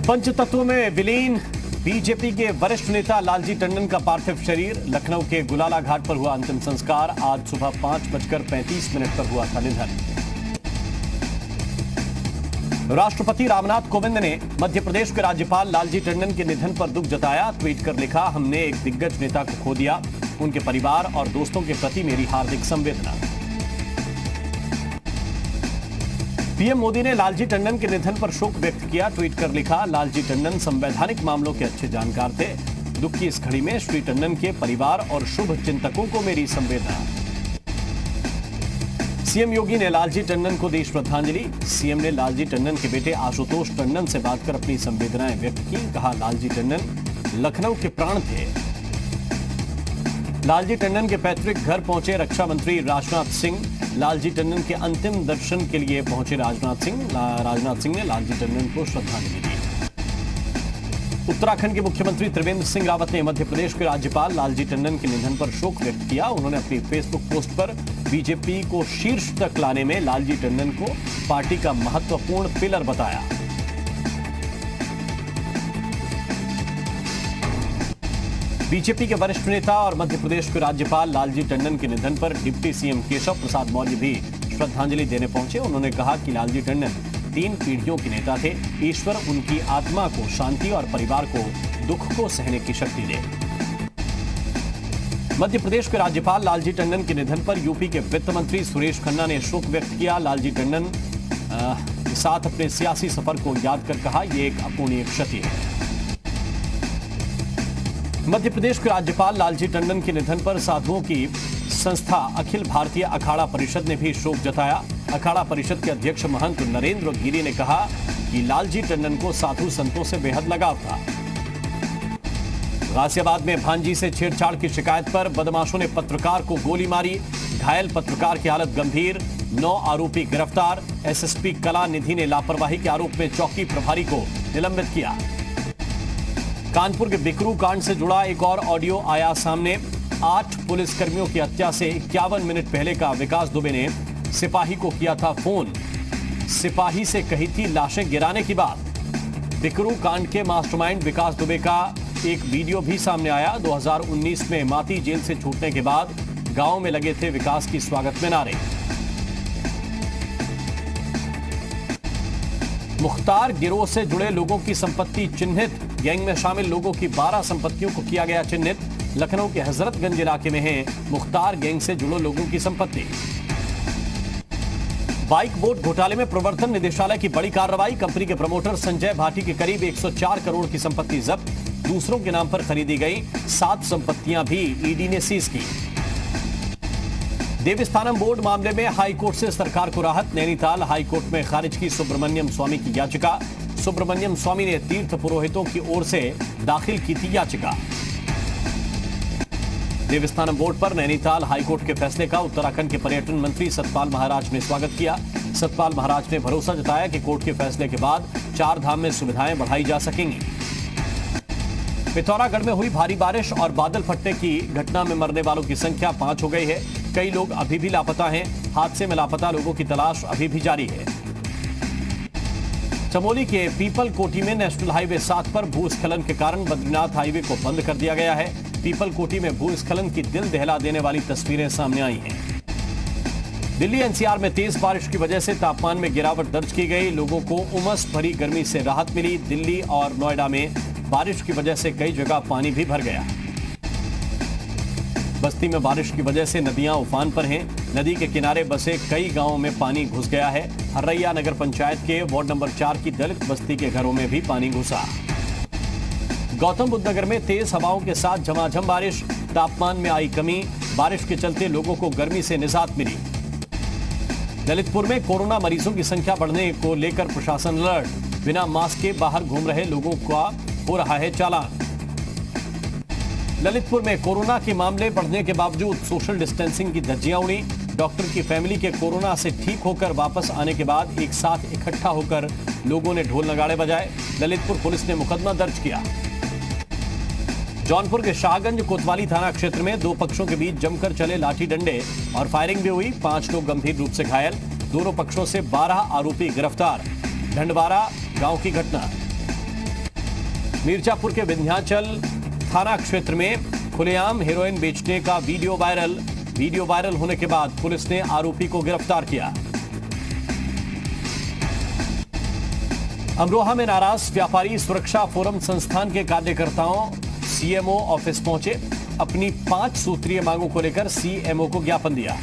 पंचतत्व में विलीन बीजेपी के वरिष्ठ नेता लालजी टंडन का पार्थिव शरीर। लखनऊ के गुलाला घाट पर हुआ अंतिम संस्कार। आज सुबह 5:35 पर हुआ था निधन। राष्ट्रपति रामनाथ कोविंद ने मध्य प्रदेश के राज्यपाल लालजी टंडन के निधन पर दुख जताया। ट्वीट कर लिखा, हमने एक दिग्गज नेता को खो दिया। उनके परिवार और दोस्तों के प्रति मेरी हार्दिक संवेदना। पीएम मोदी ने लालजी टंडन के निधन पर शोक व्यक्त किया। ट्वीट कर लिखा, लालजी टंडन संवैधानिक मामलों के अच्छे जानकार थे। दुख की इस घड़ी में श्री टंडन के परिवार और शुभ चिंतकों को मेरी संवेदना। सीएम योगी ने लालजी टंडन को दी श्रद्धांजलि। सीएम ने लालजी टंडन के बेटे आशुतोष टंडन से बात कर अपनी संवेदनाएं व्यक्त की। कहा, लालजी टंडन लखनऊ के प्राण थे। लालजी टंडन के पैतृक घर पहुंचे रक्षा मंत्री राजनाथ सिंह। लालजी टंडन के अंतिम दर्शन के लिए पहुंचे राजनाथ सिंह ने लालजी टंडन को श्रद्धांजलि दी। उत्तराखंड के मुख्यमंत्री त्रिवेंद्र सिंह रावत ने मध्य प्रदेश के राज्यपाल लालजी टंडन के निधन पर शोक व्यक्त किया। उन्होंने अपनी फेसबुक पोस्ट पर बीजेपी को शीर्ष तक लाने में लालजी टंडन को पार्टी का महत्वपूर्ण पिलर बताया। बीजेपी के वरिष्ठ नेता और मध्य प्रदेश के राज्यपाल लालजी टंडन के निधन पर डिप्टी सीएम केशव प्रसाद मौर्य भी श्रद्धांजलि देने पहुंचे। उन्होंने कहा कि लालजी टंडन 3 पीढ़ियों के नेता थे। ईश्वर उनकी आत्मा को शांति और परिवार को दुख को सहने की शक्ति दे। मध्य प्रदेश के राज्यपाल लालजी टंडन के निधन पर यूपी के वित्त मंत्री सुरेश खन्ना ने शोक व्यक्त किया। लालजी टंडन के साथ अपने सियासी सफर को याद कर कहा, यह एक अपूर्णीय क्षति है। मध्य प्रदेश के राज्यपाल लालजी टंडन के निधन पर साधुओं की संस्था अखिल भारतीय अखाड़ा परिषद ने भी शोक जताया। अखाड़ा परिषद के अध्यक्ष महंत नरेंद्र गिरी ने कहा कि लालजी टंडन को साधु संतों से बेहद लगाव था। गाजियाबाद में भांजी से छेड़छाड़ की शिकायत पर बदमाशों ने पत्रकार को गोली मारी। घायल पत्रकार की हालत गंभीर। 9 आरोपी गिरफ्तार। एसएसपी कला निधि ने लापरवाही के आरोप में चौकी प्रभारी को निलंबित किया। कानपुर के बिकरू कांड से जुड़ा एक और ऑडियो आया सामने। 8 पुलिसकर्मियों की हत्या से 51 मिनट पहले का विकास दुबे ने सिपाही को किया था फोन। सिपाही से कही थी लाशें गिराने की बात। बिकरू कांड के मास्टरमाइंड विकास दुबे का एक वीडियो भी सामने आया। 2019 में माती जेल से छूटने के बाद गांव में लगे थे विकास की स्वागत में नारे। मुख्तार गिरोह से जुड़े लोगों की संपत्ति चिन्हित। गैंग में शामिल लोगों की 12 संपत्तियों को किया गया चिन्हित। लखनऊ के हजरतगंज इलाके में है मुख्तार गैंग से जुड़े लोगों की संपत्ति। बाइक बोट घोटाले में प्रवर्तन निदेशालय की बड़ी कार्रवाई। कंपनी के प्रमोटर संजय भाटी के करीब 104 करोड़ की संपत्ति जब्त। दूसरों के नाम पर खरीदी गई 7 संपत्तियां भी ईडी ने सीज की। देवस्थानम बोर्ड मामले में हाईकोर्ट से सरकार को राहत। नैनीताल हाईकोर्ट में खारिज की सुब्रमण्यम स्वामी की याचिका। सुब्रमण्यम स्वामी ने तीर्थ पुरोहितों की ओर से दाखिल की थी याचिका। देवस्थानम बोर्ड पर नैनीताल हाईकोर्ट के फैसले का उत्तराखंड के पर्यटन मंत्री सतपाल महाराज ने स्वागत किया। सतपाल महाराज ने भरोसा जताया कि कोर्ट के फैसले के बाद 4 धाम में सुविधाएं बढ़ाई जा सकेंगी। पिथौरागढ़ में हुई भारी बारिश और बादल फटने की घटना में मरने वालों की संख्या 5 हो गई है। कई लोग अभी भी लापता हैं। हादसे में लापता लोगों की तलाश अभी भी जारी है। चमोली के पीपल कोठी में नेशनल हाईवे 7 पर भूस्खलन के कारण बद्रीनाथ हाईवे को बंद कर दिया गया है। पीपल कोठी में भूस्खलन की दिल दहला देने वाली तस्वीरें सामने आई हैं। दिल्ली एनसीआर में तेज बारिश की वजह से तापमान में गिरावट दर्ज की गई। लोगों को उमस भरी गर्मी से राहत मिली। दिल्ली और नोएडा में बारिश की वजह से कई जगह पानी भी भर गया। बस्ती में बारिश की वजह से नदियां उफान पर हैं। नदी के किनारे बसे कई गांवों में पानी घुस गया है। हर्रैया नगर पंचायत के वार्ड नंबर 4 की दलित बस्ती के घरों में भी पानी घुसा। गौतम बुद्ध नगर में तेज हवाओं के साथ झमाझम बारिश। तापमान में आई कमी। बारिश के चलते लोगों को गर्मी से निजात मिली। ललितपुर में कोरोना मरीजों की संख्या बढ़ने को लेकर प्रशासन अलर्ट। बिना मास्क के बाहर घूम रहे लोगों का हो रहा है चालान। ललितपुर में कोरोना के मामले बढ़ने के बावजूद सोशल डिस्टेंसिंग की धज्जियां उड़ी। डॉक्टर की फैमिली के कोरोना से ठीक होकर वापस आने के बाद एक साथ इकट्ठा होकर लोगों ने ढोल नगाड़े बजाए। ललितपुर पुलिस ने मुकदमा दर्ज किया। जौनपुर के शाहगंज कोतवाली थाना क्षेत्र में 2 पक्षों के बीच जमकर चले लाठी डंडे और फायरिंग भी हुई। 5 लोग गंभीर रूप से घायल। दोनों पक्षों से 12 आरोपी गिरफ्तार। ढंडवारा गांव की घटना। मिर्जापुर के विंध्याचल थाना क्षेत्र में खुलेआम हेरोइन बेचने का वीडियो वायरल होने के बाद पुलिस ने आरोपी को गिरफ्तार किया। अमरोहा में नाराज व्यापारी सुरक्षा फोरम संस्थान के कार्यकर्ताओं सीएमओ ऑफिस पहुंचे। अपनी 5 सूत्रीय मांगों को लेकर सीएमओ को ज्ञापन दिया।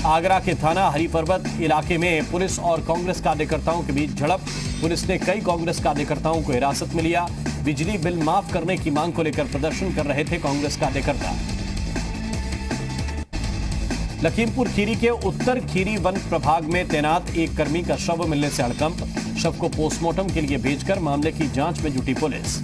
आगरा के थाना हरिपर्वत इलाके में पुलिस और कांग्रेस कार्यकर्ताओं के बीच झड़प। पुलिस ने कई कांग्रेस कार्यकर्ताओं को हिरासत में लिया। बिजली बिल माफ करने की मांग को लेकर प्रदर्शन कर रहे थे कांग्रेस कार्यकर्ता। लखीमपुर खीरी के उत्तर खीरी वन प्रभाग में तैनात एक कर्मी का शव मिलने से हड़कंप। शव को पोस्टमार्टम के लिए भेजकर मामले की जांच में जुटी पुलिस।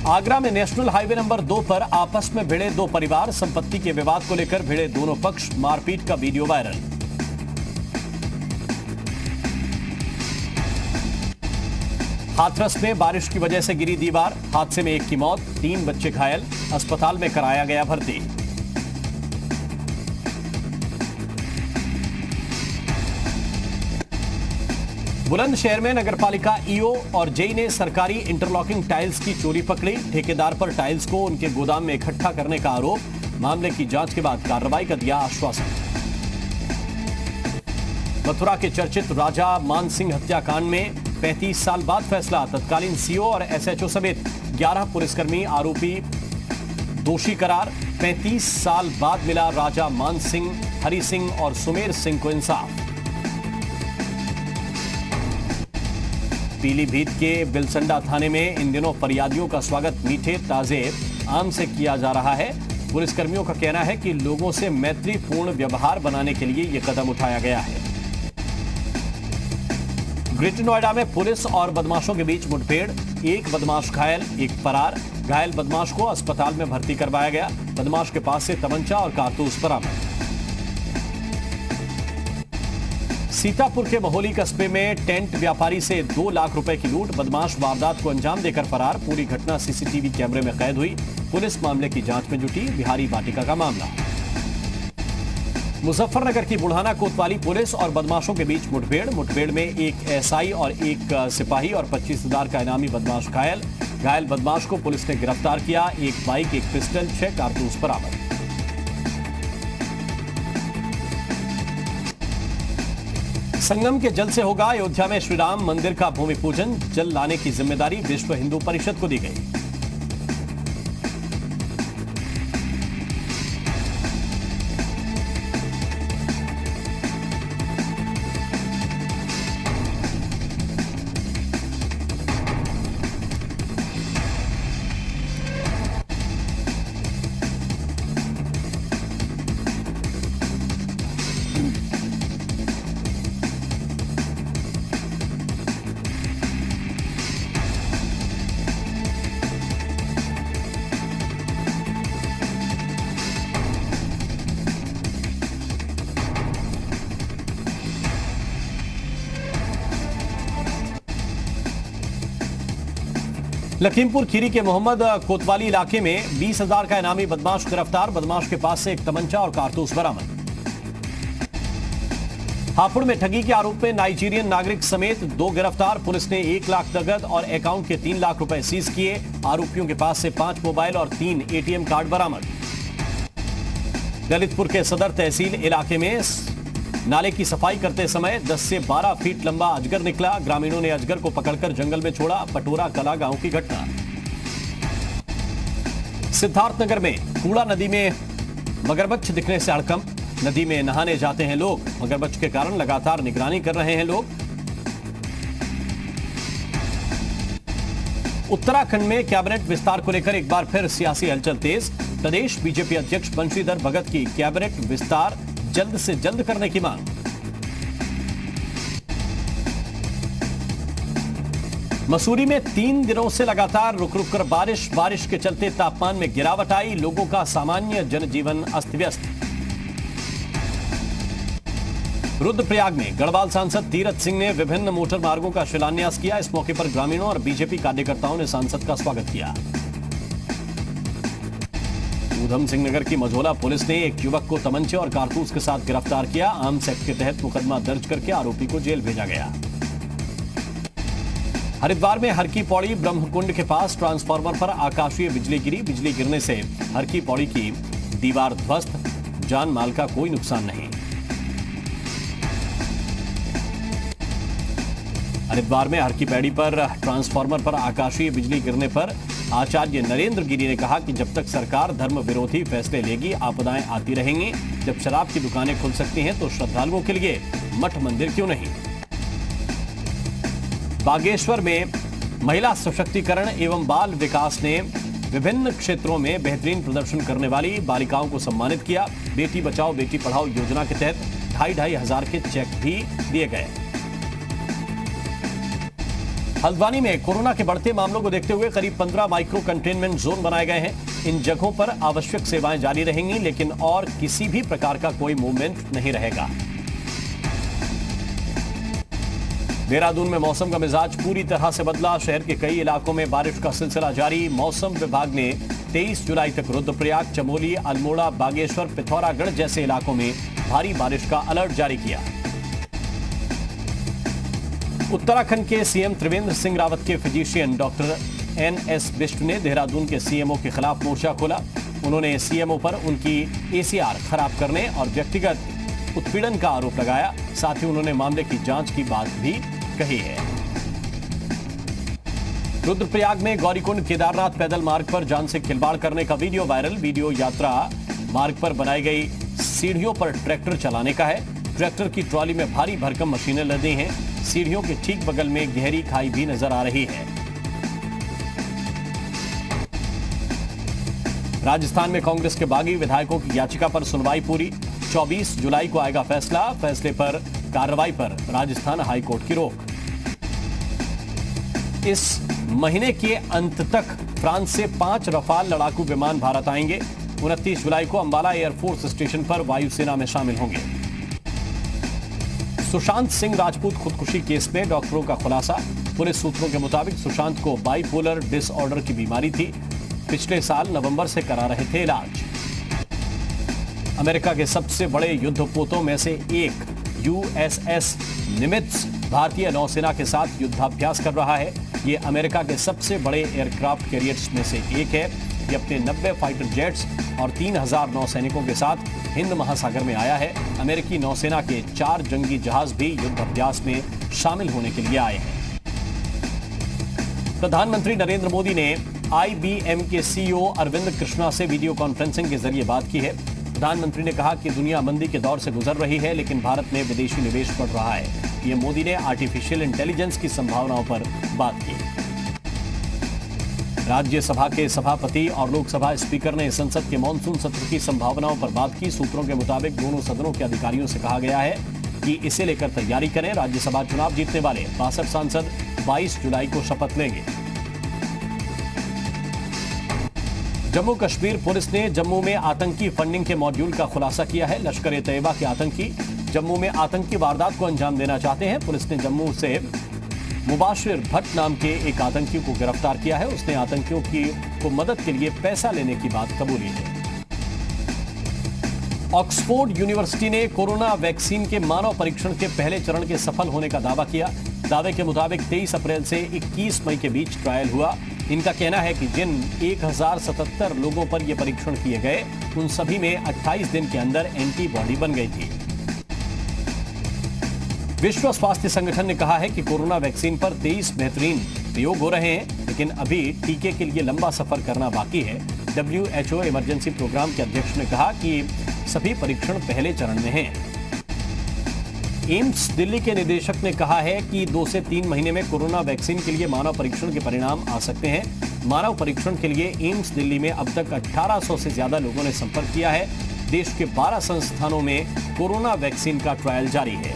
आगरा में नेशनल हाईवे नंबर 2 पर आपस में भिड़े 2 परिवार। संपत्ति के विवाद को लेकर भिड़े दोनों पक्ष। मारपीट का वीडियो वायरल। हाथरस में बारिश की वजह से गिरी दीवार। हादसे में एक की मौत, 3 बच्चे घायल। अस्पताल में कराया गया भर्ती। बुलंदशहर में नगरपालिका ईओ और जेई ने सरकारी इंटरलॉकिंग टाइल्स की चोरी पकड़ी। ठेकेदार पर टाइल्स को उनके गोदाम में इकट्ठा करने का आरोप। मामले की जांच के बाद कार्रवाई का दिया आश्वासन। मथुरा के चर्चित राजा मानसिंह हत्याकांड में 35 साल बाद फैसला। तत्कालीन सीओ और एसएचओ समेत 11 पुलिसकर्मी आरोपी दोषी करार। 35 साल बाद मिला राजा मान सिंह, हरि सिंह और सुमेर सिंह को इंसाफ। पीलीभीत के बिलसंडा थाने में इन दिनों फरियादियों का स्वागत मीठे ताजे आम से किया जा रहा है। पुलिसकर्मियों का कहना है कि लोगों से मैत्रीपूर्ण व्यवहार बनाने के लिए यह कदम उठाया गया है। ग्रेटर नोएडा में पुलिस और बदमाशों के बीच मुठभेड़। एक बदमाश घायल, एक फरार। घायल बदमाश को अस्पताल में भर्ती करवाया गया। बदमाश के पास से तमंचा और कारतूस बरामद। सीतापुर के महोली कस्बे में टेंट व्यापारी से 2 लाख रुपए की लूट। बदमाश वारदात को अंजाम देकर फरार। पूरी घटना सीसीटीवी कैमरे में कैद हुई। पुलिस मामले की जांच में जुटी। बिहारी वाटिका का मामला। मुजफ्फरनगर की बुढ़ाना कोतवाली पुलिस और बदमाशों के बीच मुठभेड़ में एक एसआई और एक सिपाही और 25,000 का इनामी बदमाश घायल। घायल बदमाश को पुलिस ने गिरफ्तार किया। एक बाइक, एक पिस्टल, 6 कारतूस बरामद। संगम के जल से होगा अयोध्या में श्री राम मंदिर का भूमि पूजन। जल लाने की जिम्मेदारी विश्व हिंदू परिषद को दी गई। लखीमपुर खीरी के मोहम्मद कोतवाली इलाके में 20,000 का इनामी बदमाश गिरफ्तार। बदमाश के पास से एक तमंचा और कारतूस बरामद। हापुड़ में ठगी के आरोप में नाइजीरियन नागरिक समेत 2 गिरफ्तार। पुलिस ने 1 लाख नगद और अकाउंट के 3 लाख रुपए सीज किए। आरोपियों के पास से 5 मोबाइल और 3 एटीएम कार्ड बरामद। ललितपुर के सदर तहसील इलाके में नाले की सफाई करते समय 10 से 12 फीट लंबा अजगर निकला। ग्रामीणों ने अजगर को पकड़कर जंगल में छोड़ा। पटोरा कला गांव की घटना। सिद्धार्थनगर में कूड़ा नदी में मगरमच्छ दिखने से हड़कंप। नदी में नहाने जाते हैं लोग। मगरमच्छ के कारण लगातार निगरानी कर रहे हैं लोग। उत्तराखंड में कैबिनेट विस्तार को लेकर एक बार फिर सियासी हलचल तेज। प्रदेश बीजेपी अध्यक्ष बंशीधर भगत की कैबिनेट विस्तार जल्द से जल्द करने की मांग। मसूरी में 3 दिनों से लगातार रुक रुक कर बारिश के चलते तापमान में गिरावट आई। लोगों का सामान्य जनजीवन अस्त व्यस्त। रुद्रप्रयाग में गढ़वाल सांसद तीरथ सिंह ने विभिन्न मोटर मार्गों का शिलान्यास किया। इस मौके पर ग्रामीणों और बीजेपी कार्यकर्ताओं ने सांसद का स्वागत किया। ऊधम सिंह नगर की मझोला पुलिस ने एक युवक को तमंचे और कारतूस के साथ गिरफ्तार किया। आर्म्स एक्ट के तहत मुकदमा दर्ज करके आरोपी को जेल भेजा गया। हरिद्वार में हर की पौड़ी ब्रह्मकुंड के पास ट्रांसफार्मर पर आकाशीय बिजली गिरी। बिजली गिरने से हर की पौड़ी की दीवार ध्वस्त, जान माल का कोई नुकसान नहीं। हरिद्वार में हर की पैड़ी पर ट्रांसफार्मर पर आकाशीय बिजली गिरने पर आचार्य नरेंद्र गिरी ने कहा कि जब तक सरकार धर्म विरोधी फैसले लेगी, आपदाएं आती रहेंगी। जब शराब की दुकानें खुल सकती हैं तो श्रद्धालुओं के लिए मठ मंदिर क्यों नहीं। बागेश्वर में महिला सशक्तिकरण एवं बाल विकास ने विभिन्न क्षेत्रों में बेहतरीन प्रदर्शन करने वाली बालिकाओं को सम्मानित किया। बेटी बचाओ बेटी पढ़ाओ योजना के तहत 2,500 हजार के चेक भी दिए गए। हल्द्वानी में कोरोना के बढ़ते मामलों को देखते हुए करीब 15 माइक्रो कंटेनमेंट जोन बनाए गए हैं। इन जगहों पर आवश्यक सेवाएं जारी रहेंगी, लेकिन और किसी भी प्रकार का कोई मूवमेंट नहीं रहेगा। देहरादून में मौसम का मिजाज पूरी तरह से बदला। शहर के कई इलाकों में बारिश का सिलसिला जारी। मौसम विभाग ने 23 जुलाई तक रुद्रप्रयाग, चमोली, अल्मोड़ा, बागेश्वर, पिथौरागढ़ जैसे इलाकों में भारी बारिश का अलर्ट जारी किया। उत्तराखंड के सीएम त्रिवेंद्र सिंह रावत के फिजिशियन डॉक्टर NS बिष्ट ने देहरादून के सीएमओ के खिलाफ मोर्चा खोला। उन्होंने सीएमओ पर उनकी ACR खराब करने और व्यक्तिगत उत्पीड़न का आरोप लगाया। साथ ही उन्होंने मामले की जांच की बात भी कही है। रुद्रप्रयाग में गौरीकुंड केदारनाथ पैदल मार्ग पर जान से खिलवाड़ करने का वीडियो वायरल। वीडियो यात्रा मार्ग पर बनाई गई सीढ़ियों पर ट्रैक्टर चलाने का है। ट्रैक्टर की ट्रॉली में भारी भरकम मशीनें लदी हैं। सीढ़ियों के ठीक बगल में गहरी खाई भी नजर आ रही है। राजस्थान में कांग्रेस के बागी विधायकों की याचिका पर सुनवाई पूरी। 24 जुलाई को आएगा फैसला। फैसले पर कार्रवाई पर राजस्थान हाईकोर्ट की रोक। इस महीने के अंत तक फ्रांस से 5 रफाल लड़ाकू विमान भारत आएंगे। 29 जुलाई को अंबाला एयरफोर्स स्टेशन पर वायुसेना में शामिल होंगे। सुशांत सिंह राजपूत खुदकुशी केस में डॉक्टरों का खुलासा। पुलिस सूत्रों के मुताबिक सुशांत को बाइपोलर डिसऑर्डर की बीमारी थी। पिछले साल नवंबर से करा रहे थे इलाज। अमेरिका के सबसे बड़े युद्धपोतों में से एक USS निमित्ज भारतीय नौसेना के साथ युद्धाभ्यास कर रहा है। ये अमेरिका के सबसे बड़े एयरक्राफ्ट कैरियर्स में से एक है। ये अपने 90 फाइटर जेट्स और 3,000 नौसैनिकों के साथ हिंद महासागर में आया है। अमेरिकी नौसेना के 4 जंगी जहाज भी युद्धाभ्यास में शामिल होने के लिए आए हैं। प्रधानमंत्री नरेंद्र मोदी ने IBM के CEO अरविंद कृष्णा से वीडियो कॉन्फ्रेंसिंग के जरिए बात की है। प्रधानमंत्री ने कहा कि दुनिया मंदी के दौर से गुजर रही है, लेकिन भारत में विदेशी निवेश बढ़ रहा है। ये मोदी ने आर्टिफिशियल इंटेलिजेंस की संभावनाओं पर बात की। राज्यसभा के सभापति और लोकसभा स्पीकर ने संसद के मॉनसून सत्र की संभावनाओं पर बात की। सूत्रों के मुताबिक दोनों सदनों के अधिकारियों से कहा गया है कि इसे लेकर तैयारी करें। राज्यसभा चुनाव जीतने वाले 62 सांसद 22 जुलाई को शपथ लेंगे। जम्मू कश्मीर पुलिस ने जम्मू में आतंकी फंडिंग के मॉड्यूल का खुलासा किया है। लश्कर ए तैयबा के आतंकी जम्मू में आतंकी वारदात को अंजाम देना चाहते हैं। पुलिस ने जम्मू से मुबाशिर भट्ट नाम के एक आतंकी को गिरफ्तार किया है। उसने आतंकियों को मदद के लिए पैसा लेने की बात कबूली है। ऑक्सफोर्ड यूनिवर्सिटी ने कोरोना वैक्सीन के मानव परीक्षण के पहले चरण के सफल होने का दावा किया। दावे के मुताबिक 23 अप्रैल से 21 मई के बीच ट्रायल हुआ। इनका कहना है कि जिन 1077 लोगों पर यह परीक्षण किए गए, उन सभी में 28 दिन के अंदर एंटीबॉडी बन गई थी। विश्व स्वास्थ्य संगठन ने कहा है कि कोरोना वैक्सीन पर 23 बेहतरीन प्रयोग हो रहे हैं, लेकिन अभी टीके के लिए लंबा सफर करना बाकी है। WHO इमरजेंसी प्रोग्राम के अध्यक्ष ने कहा कि सभी परीक्षण पहले चरण में हैं। एम्स दिल्ली के निदेशक ने कहा है कि 2 से 3 महीने में कोरोना वैक्सीन के लिए मानव परीक्षण के परिणाम आ सकते हैं। मानव परीक्षण के लिए एम्स दिल्ली में अब तक 1800 से ज्यादा लोगों ने संपर्क किया है। देश के 12 संस्थानों में कोरोना वैक्सीन का ट्रायल जारी है।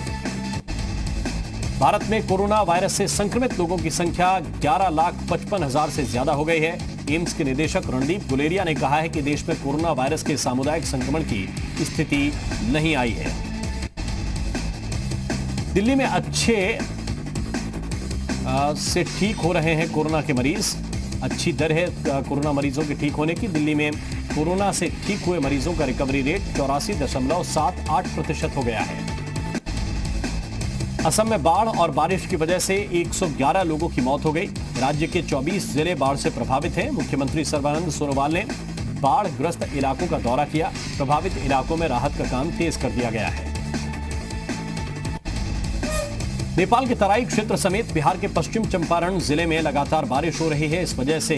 भारत में कोरोना वायरस से संक्रमित लोगों की संख्या 11,55,000 से ज्यादा हो गई है। एम्स के निदेशक रणदीप गुलेरिया ने कहा है कि देश में कोरोना वायरस के सामुदायिक संक्रमण की स्थिति नहीं आई है। दिल्ली में अच्छे से ठीक हो रहे हैं कोरोना के मरीज। अच्छी दर है कोरोना मरीजों के ठीक होने की। दिल्ली में कोरोना से ठीक हुए मरीजों का रिकवरी रेट 84.78% हो गया है। असम में बाढ़ और बारिश की वजह से 111 लोगों की मौत हो गई। राज्य के 24 जिले बाढ़ से प्रभावित हैं। मुख्यमंत्री सर्बानंद सोनोवाल ने बाढ़ ग्रस्त इलाकों का दौरा किया। प्रभावित इलाकों में राहत का काम तेज कर दिया गया है। नेपाल के तराई क्षेत्र समेत बिहार के पश्चिम चंपारण जिले में लगातार बारिश हो रही है। इस वजह से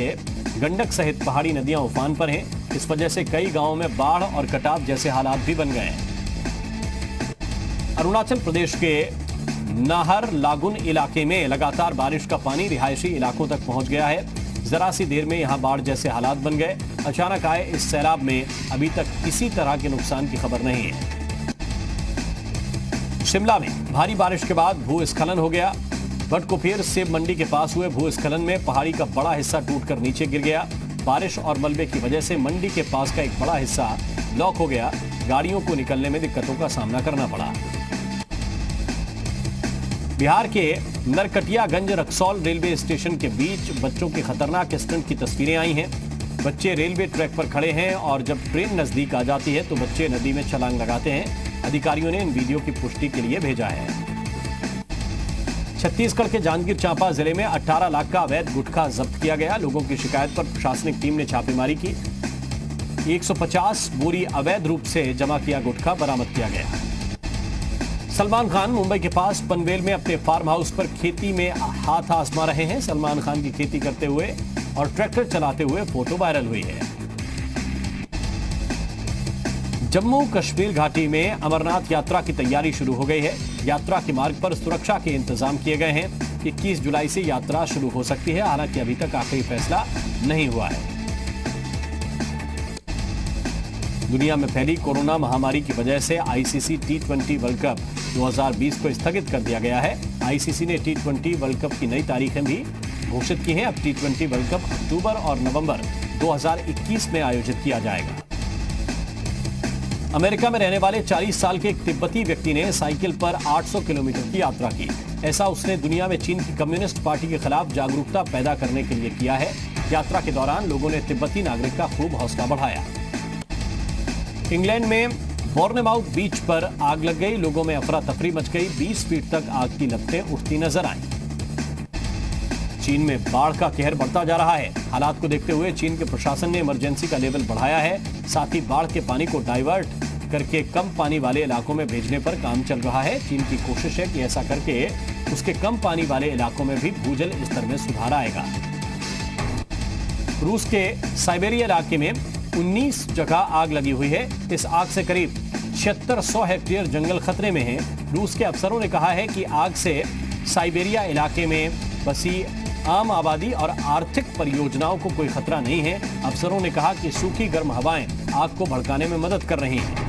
गंडक सहित पहाड़ी नदियां उफान पर हैं। इस वजह से कई गांवों में बाढ़ और कटाव जैसे हालात भी बन गए हैं। अरुणाचल प्रदेश के नाहर लागुन इलाके में लगातार बारिश का पानी रिहायशी इलाकों तक पहुंच गया है। जरा सी देर में यहां बाढ़ जैसे हालात बन गए। अचानक आए इस सैलाब में अभी तक किसी तरह के नुकसान की खबर नहीं है। शिमला में भारी बारिश के बाद भूस्खलन हो गया। बटकुफेर सेब मंडी के पास हुए भूस्खलन में पहाड़ी का बड़ा हिस्सा टूटकर नीचे गिर गया। बारिश और मलबे की वजह से मंडी के पास का एक बड़ा हिस्सा ब्लॉक हो गया। गाड़ियों को निकलने में दिक्कतों का सामना करना पड़ा। बिहार के नरकटियागंज रक्सौल रेलवे स्टेशन के बीच बच्चों के खतरनाक स्टंट की तस्वीरें आई हैं। बच्चे रेलवे ट्रैक पर खड़े हैं और जब ट्रेन नजदीक आ जाती है तो बच्चे नदी में छलांग लगाते हैं। अधिकारियों ने इन वीडियो की पुष्टि के लिए भेजा है। छत्तीसगढ़ के जांजगीर चांपा जिले में 18 लाख का अवैध गुटखा जब्त किया गया। लोगों की शिकायत पर प्रशासनिक टीम ने छापेमारी की। 150 बोरी अवैध रूप से जमा किया गुटखा बरामद किया गया। सलमान खान मुंबई के पास पनवेल में अपने फार्म हाउस पर खेती में हाथ आजमा रहे हैं। सलमान खान की खेती करते हुए और ट्रैक्टर चलाते हुए फोटो वायरल हुई है। जम्मू कश्मीर घाटी में अमरनाथ यात्रा की तैयारी शुरू हो गई है। यात्रा के मार्ग पर सुरक्षा के इंतजाम किए गए हैं। 21 जुलाई से यात्रा शुरू हो सकती है। हालांकि अभी तक आखिरी फैसला नहीं हुआ है। दुनिया में फैली कोरोना महामारी की वजह से आईसीसी T20 वर्ल्ड कप 2020 को स्थगित कर दिया गया है। आईसीसी ने T20 वर्ल्ड कप की नई तारीखें भी घोषित की हैं। अब T20 वर्ल्ड कप अक्टूबर और नवंबर 2021 में आयोजित किया जाएगा। अमेरिका में रहने वाले 40 साल के एक तिब्बती व्यक्ति ने साइकिल पर 800 किलोमीटर की यात्रा की। ऐसा उसने दुनिया में चीन की कम्युनिस्ट पार्टी के खिलाफ जागरूकता पैदा करने के लिए किया है। यात्रा के दौरान लोगों ने तिब्बती नागरिक का खूब हौसला बढ़ाया। इंग्लैंड में बोर्नेमाउथ बीच पर आग लग गई। लोगों में अफरा तफरी मच गई। 20 फीट तक आग की लपटें उठती नजर आईं। चीन में बाढ़ का कहर बढ़ता जा रहा है। हालात को देखते हुए चीन के प्रशासन ने इमरजेंसी का लेवल बढ़ाया है। साथ ही बाढ़ के पानी को डाइवर्ट करके कम पानी वाले इलाकों में भेजने पर काम चल रहा है। चीन की कोशिश है कि ऐसा करके उसके कम पानी वाले इलाकों में भी भूजल स्तर में सुधार आएगा। रूस के साइबेरिया इलाके में 19 जगह आग लगी हुई है। इस आग से करीब 7600 हेक्टेयर जंगल खतरे में है। रूस के अफसरों ने कहा है कि आग से साइबेरिया इलाके में बसी आम आबादी और आर्थिक परियोजनाओं को कोई खतरा नहीं है। अफसरों ने कहा कि सूखी गर्म हवाएं आग को भड़काने में मदद कर रही हैं।